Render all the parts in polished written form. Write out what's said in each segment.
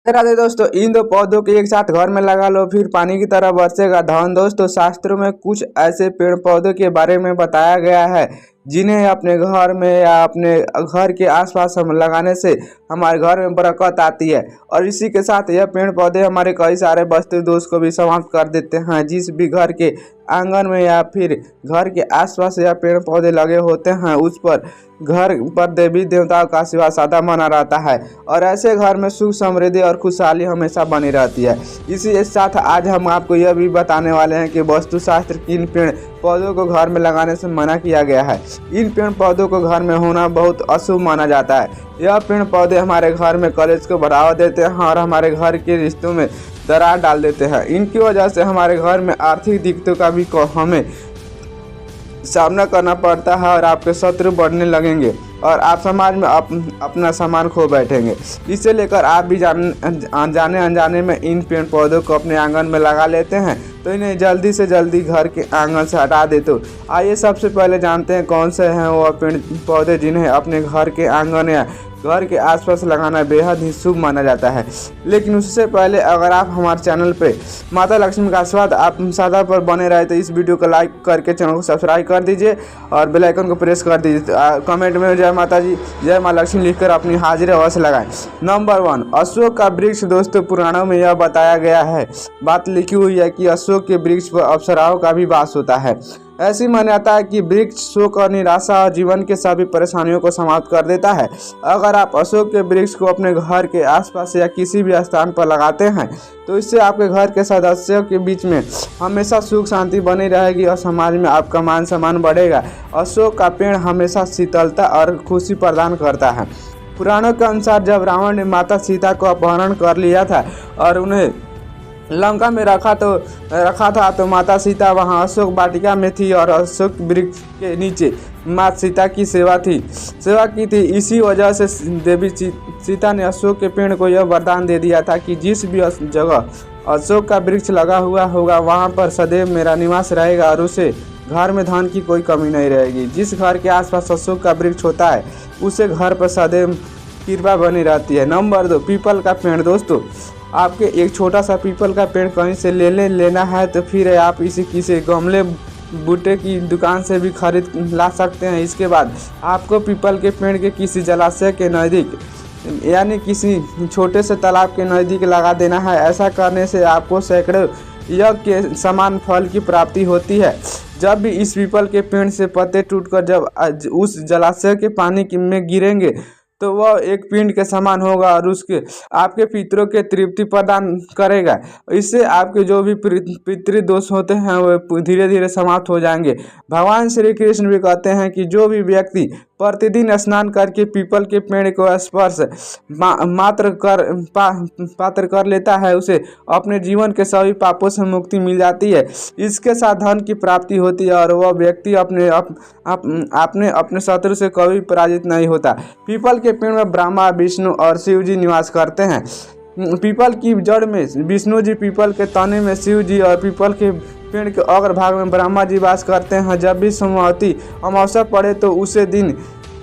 राधे दोस्तों, इन दो पौधों के एक साथ घर में लगा लो, फिर पानी की तरह बरसेगा धन। दोस्तों, शास्त्रों में कुछ ऐसे पेड़ पौधों के बारे में बताया गया है जिन्हें अपने घर में या अपने घर के आसपास हम लगाने से हमारे घर में बरकत आती है। और इसी के साथ यह पेड़ पौधे हमारे कई सारे वास्तु दोष को भी समाप्त कर देते हैं। जिस भी घर के आंगन में या फिर घर के आसपास यह पेड़ पौधे लगे होते हैं, उस पर घर पर देवी देवताओं का आशीर्वाद सदा बना रहता है और ऐसे घर में सुख समृद्धि और खुशहाली हमेशा बनी रहती है। इसी के साथ आज हम आपको यह भी बताने वाले हैं कि वास्तुशास्त्र किन पेड़ पौधों को घर में लगाने से मना किया गया है। इन पेड़ पौधों को घर में होना बहुत अशुभ माना जाता है। यह पेड़ पौधे हमारे घर में कलेश को बढ़ावा देते हैं और हमारे घर के रिश्तों में दरार डाल देते हैं। इनकी वजह से हमारे घर में आर्थिक दिक्कतों का भी हमें सामना करना पड़ता है और आपके शत्रु बढ़ने लगेंगे और आप समाज में अपना सामान खो बैठेंगे। इसे लेकर आप भी जाने अनजाने में इन पेड़ पौधों को अपने आंगन में लगा लेते हैं, तो इन्हें जल्दी से जल्दी घर के आंगन से हटा दे। तो आइए सबसे पहले जानते हैं कौन से हैं वो पेड़ पौधे जिन्हें अपने घर के आंगन या घर के आसपास लगाना बेहद ही शुभ माना जाता है। लेकिन उससे पहले अगर आप हमारे चैनल पे माता लक्ष्मी का आशीर्वाद आप सदा पर बने रहे तो इस वीडियो को लाइक करके चैनल को सब्सक्राइब कर दीजिए और बेल आइकन को प्रेस कर दीजिए। कमेंट में जय माता जी जय माँ लक्ष्मी लिखकर अपनी हाजिरी अवश्य लगाएं। नंबर 1, अशोक का वृक्ष। दोस्तों, पुराणों में यह बताया गया है, बात लिखी हुई है कि अशोक के वृक्ष पर अप्सराओं का भी वास होता है। ऐसी मान्यता है कि वृक्ष शोक और निराशा और जीवन के सभी परेशानियों को समाप्त कर देता है। अगर आप अशोक के वृक्ष को अपने घर के आसपास या किसी भी स्थान पर लगाते हैं तो इससे आपके घर के सदस्यों के बीच में हमेशा सुख शांति बनी रहेगी और समाज में आपका मान सम्मान बढ़ेगा। अशोक का पेड़ हमेशा शीतलता और खुशी प्रदान करता है। पुराणों के अनुसार जब रावण ने माता सीता को अपहरण कर लिया था और उन्हें लंका में रखा था तो माता सीता वहां अशोक वाटिका में थी और अशोक वृक्ष के नीचे माता सीता की सेवा की थी। इसी वजह से देवी सीता ने अशोक के पेड़ को यह वरदान दे दिया था कि जिस भी जगह अशोक का वृक्ष लगा हुआ होगा वहां पर सदैव मेरा निवास रहेगा और उसे घर में धन की कोई कमी नहीं रहेगी। जिस घर के आसपास अशोक का वृक्ष होता है उसे घर पर सदैव कृपा बनी रहती है। नंबर 2, पीपल का पेड़। दोस्तों, आपके एक छोटा सा पीपल का पेड़ कहीं से लेना है तो फिर आप इसे किसी गमले बूटे की दुकान से भी खरीद ला सकते हैं। इसके बाद आपको पीपल के पेड़ के किसी जलाशय के नज़दीक यानी किसी छोटे से तालाब के नज़दीक लगा देना है। ऐसा करने से आपको सैकड़ों यज्ञ के समान फल की प्राप्ति होती है। जब भी इस पीपल के पेड़ से पत्ते टूटकर जब उस जलाशय के पानी में गिरेंगे तो वह एक पिंड के समान होगा और उसके आपके पितरों के तृप्ति प्रदान करेगा। इससे आपके जो भी पितृ दोष होते हैं वो धीरे धीरे समाप्त हो जाएंगे। भगवान श्री कृष्ण भी कहते हैं कि जो भी व्यक्ति प्रतिदिन स्नान करके पीपल के पेड़ को स्पर्श पात्र कर लेता है उसे अपने जीवन के सभी पापों से मुक्ति मिल जाती है। इसके साथ धन की प्राप्ति होती है और वह व्यक्ति अपने शत्रु से कभी पराजित नहीं होता। पीपल के पेड़ में ब्रह्मा, विष्णु और शिव जी निवास करते हैं। पीपल की जड़ में विष्णु जी, पीपल के तने में शिव जी और पीपल के पेड़ के अग्र भाग में ब्रह्मा जी वास करते हैं। जब भी सोमवती अमावस्या पड़े तो उसे दिन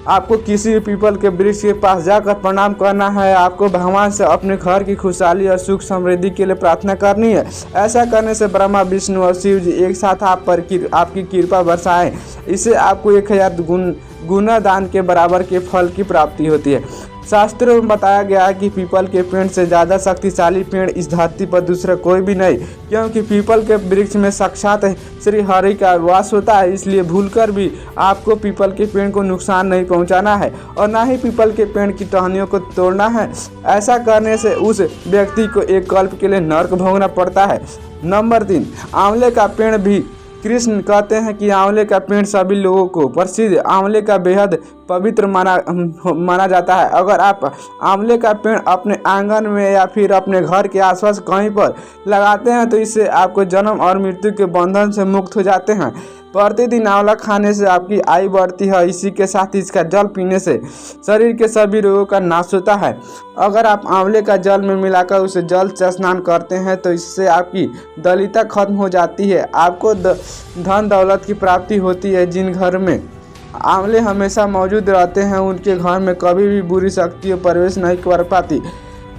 आपको किसी भी पीपल के वृक्ष के पास जाकर प्रणाम करना है। आपको भगवान से अपने घर की खुशहाली और सुख समृद्धि के लिए प्रार्थना करनी है। ऐसा करने से ब्रह्मा, विष्णु और शिव जी एक साथ आप पर आपकी कृपा बरसाएं। इससे आपको 1000 गुना दान के बराबर के फल की प्राप्ति होती है। शास्त्रों में बताया गया है कि पीपल के पेड़ से ज़्यादा शक्तिशाली पेड़ इस धरती पर दूसरा कोई भी नहीं, क्योंकि पीपल के वृक्ष में साक्षात श्री हरि का वास होता है। इसलिए भूलकर भी आपको पीपल के पेड़ को नुकसान नहीं पहुंचाना है और ना ही पीपल के पेड़ की टहनियों को तोड़ना है। ऐसा करने से उस व्यक्ति को एक कल्प के लिए नर्क भोगना पड़ता है। नंबर 3, आंवले का पेड़ भी। कृष्ण कहते हैं कि आंवले का पेड़ सभी लोगों को प्रसिद्ध आंवले का बेहद पवित्र माना जाता है। अगर आप आंवले का पेड़ अपने आंगन में या फिर अपने घर के आसपास कहीं पर लगाते हैं तो इससे आपको जन्म और मृत्यु के बंधन से मुक्त हो जाते हैं। प्रतिदिन आंवला खाने से आपकी आयु बढ़ती है। इसी के साथ इसका जल पीने से शरीर के सभी रोगों का नाश होता है। अगर आप आंवले का जल में मिलाकर उसे जल से स्नान करते हैं तो इससे आपकी दलिता खत्म हो जाती है। आपको धन दौलत की प्राप्ति होती है। जिन घर में आंवले हमेशा मौजूद रहते हैं उनके घर में कभी भी बुरी शक्तियाँ प्रवेश नहीं कर पाती।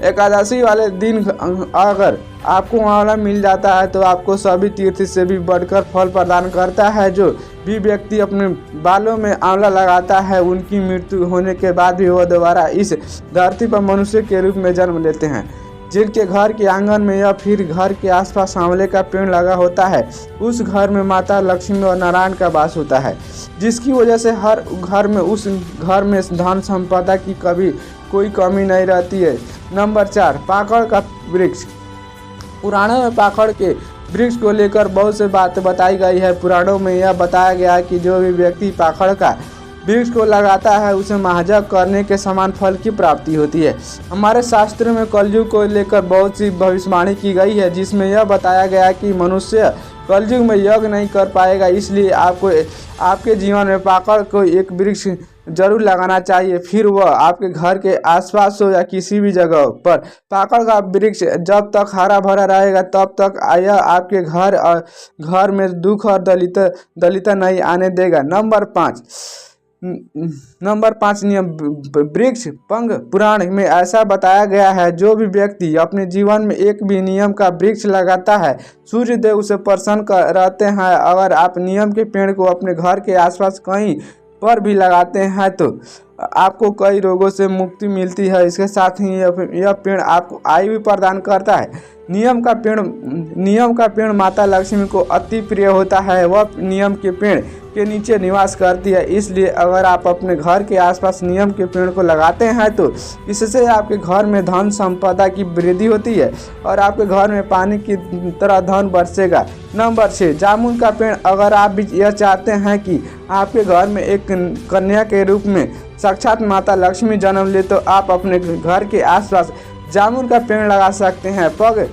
एकादशी वाले दिन अगर आपको आंवला मिल जाता है तो आपको सभी तीर्थ से भी बढ़कर फल प्रदान करता है। जो भी व्यक्ति अपने बालों में आंवला लगाता है उनकी मृत्यु होने के बाद भी वह दोबारा इस धरती पर मनुष्य के रूप में जन्म लेते हैं। जिनके घर के आंगन में या फिर घर के आसपास आंवले का पेड़ लगा होता है उस घर में माता लक्ष्मी और नारायण का वास होता है, जिसकी वजह से हर घर में उस घर में धन संपदा की कभी कोई कमी नहीं रहती है। नंबर 4, पाकड़ का वृक्ष। पुराणों में पाकड़ के वृक्ष को लेकर बहुत से बातें बताई गई है। पुराणों में यह बताया गया है कि जो भी व्यक्ति पाकड़ का वृक्ष को लगाता है उसे महाजग करने के समान फल की प्राप्ति होती है। हमारे शास्त्र में कलयुग को लेकर बहुत सी भविष्यवाणी की गई है, जिसमें यह बताया गया है कि मनुष्य कलयुग में यज्ञ नहीं कर पाएगा, इसलिए आपको आपके जीवन में पाकड़ को एक वृक्ष जरूर लगाना चाहिए। फिर वह आपके घर के आसपास हो या किसी भी जगह पर पाकड़ का वृक्ष जब तक हरा भरा रहेगा तब तक यह आपके घर में दुख और दलिता नहीं आने देगा। नंबर 5 नियम वृक्ष पंग। पुराण में ऐसा बताया गया है, जो भी व्यक्ति अपने जीवन में एक भी नियम का वृक्ष लगाता है सूर्य देव उसे प्रसन्न रहते हैं। अगर आप नियम के पेड़ को अपने घर के आसपास कहीं पर भी लगाते हैं तो आपको कई रोगों से मुक्ति मिलती है। इसके साथ ही यह पेड़ आपको आयु भी प्रदान करता है। नियम का पेड़ माता लक्ष्मी को अति प्रिय होता है। वह नियम के पेड़ के नीचे निवास करती है, इसलिए अगर आप अपने घर के आसपास नियम के पेड़ को लगाते हैं तो इससे आपके घर में धन संपदा की वृद्धि होती है और आपके घर में पानी की तरह धन बरसेगा। नंबर 6, जामुन का पेड़। अगर आप भी यह चाहते हैं कि आपके घर में एक कन्या के रूप में साक्षात माता लक्ष्मी जन्म ले तो आप अपने घर के आसपास जामुन का पेड़ लगा सकते हैं। पग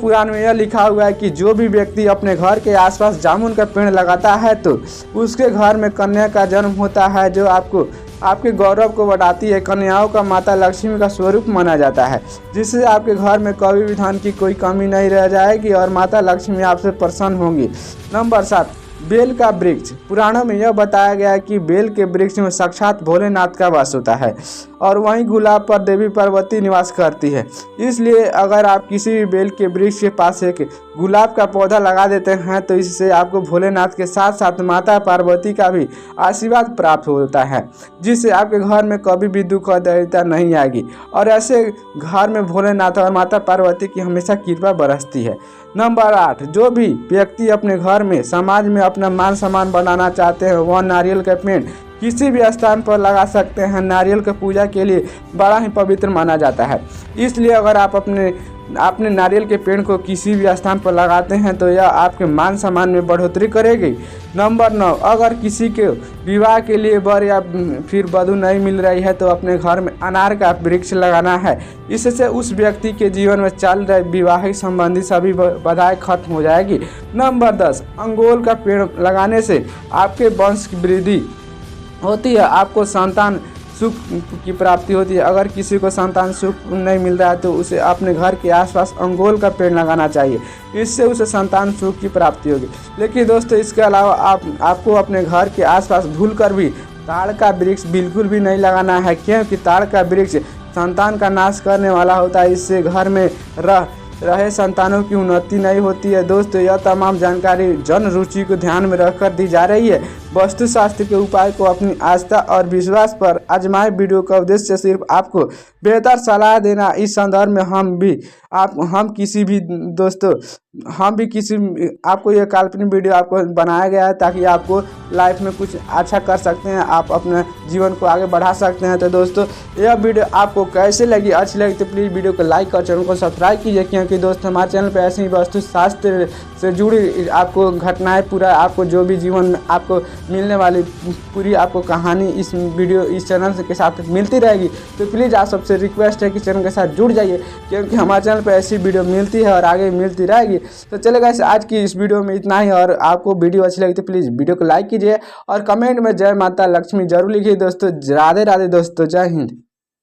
पुराण में यह लिखा हुआ है कि जो भी व्यक्ति अपने घर के आसपास जामुन का पेड़ लगाता है तो उसके घर में कन्या का जन्म होता है, जो आपके गौरव को बढ़ाती है। कन्याओं का माता लक्ष्मी का स्वरूप माना जाता है, जिससे आपके घर में कभी भी धन की कोई कमी नहीं रह जाएगी और माता लक्ष्मी आपसे प्रसन्न होंगी। नंबर 7, बेल का वृक्ष। पुराणों में यह बताया गया है कि बेल के वृक्ष में साक्षात भोलेनाथ का वास होता है और वहीं गुलाब पर देवी पार्वती निवास करती है। इसलिए अगर आप किसी भी बेल के वृक्ष के पास एक गुलाब का पौधा लगा देते हैं तो इससे आपको भोलेनाथ के साथ साथ माता पार्वती का भी आशीर्वाद प्राप्त होता है, जिससे आपके घर में कभी भी दुख और दरिद्रता नहीं आएगी और ऐसे घर में भोलेनाथ और माता पार्वती की हमेशा कृपा बरसती है। नंबर 8, जो भी व्यक्ति अपने घर में समाज में अपना मान सम्मान बढ़ाना चाहते हैं वह नारियल का पेड़ किसी भी स्थान पर लगा सकते हैं। नारियल की पूजा के लिए बड़ा ही पवित्र माना जाता है, इसलिए अगर आप अपने नारियल के पेड़ को किसी भी स्थान पर लगाते हैं तो यह आपके मान सम्मान में बढ़ोतरी करेगी। नंबर 9, अगर किसी के विवाह के लिए वर या फिर वधू नहीं मिल रही है तो अपने घर में अनार का वृक्ष लगाना है। इससे उस व्यक्ति के जीवन में चल रहे विवाहिक संबंधी सभी बाधाएं खत्म हो जाएगी। नंबर 10, अंगोल का पेड़ लगाने से आपके वंश की वृद्धि होती है, आपको संतान सुख की प्राप्ति होती है। अगर किसी को संतान सुख नहीं मिल रहा है तो उसे अपने घर के आसपास अंगोल का पेड़ लगाना चाहिए, इससे उसे संतान सुख की प्राप्ति होगी। लेकिन दोस्तों इसके अलावा आपको अपने घर के आसपास भूलकर भी ताड़ का वृक्ष बिल्कुल भी नहीं लगाना है, क्योंकि ताड़ का वृक्ष संतान का नाश करने वाला होता है। इससे घर में रहे संतानों की उन्नति नहीं होती है। दोस्तों यह तमाम जानकारी जन रुचि को ध्यान में रखकर दी जा रही है। वास्तु शास्त्र के उपाय को अपनी आस्था और विश्वास पर आजमाए। वीडियो का उद्देश्य सिर्फ आपको बेहतर सलाह देना। इस संदर्भ में आपको यह काल्पनिक वीडियो आपको बनाया गया है ताकि आपको लाइफ में कुछ अच्छा कर सकते हैं, आप अपने जीवन को आगे बढ़ा सकते हैं। तो दोस्तों यह वीडियो आपको कैसे लगी, अच्छी लगी तो प्लीज़ वीडियो को लाइक और चैनल को सब्सक्राइब कीजिए, क्योंकि दोस्तों हमारे चैनल पर ऐसे ही वास्तु शास्त्र से जुड़ी आपको घटनाएं पूरा आपको जो भी जीवन में आपको मिलने वाली पूरी आपको कहानी इस चैनल के साथ मिलती रहेगी। तो प्लीज़ आप सबसे रिक्वेस्ट है कि चैनल के साथ जुड़ जाइए, क्योंकि हमारे चैनल पर ऐसी वीडियो मिलती है और आगे मिलती रहेगी। तो चलेगा आज की इस वीडियो में इतना ही, और आपको वीडियो अच्छी लगी तो प्लीज़ वीडियो को लाइक कीजिए और कमेंट में जय माता लक्ष्मी जरूर लिखिए। दोस्तों राधे राधे दोस्तों, जय हिंद।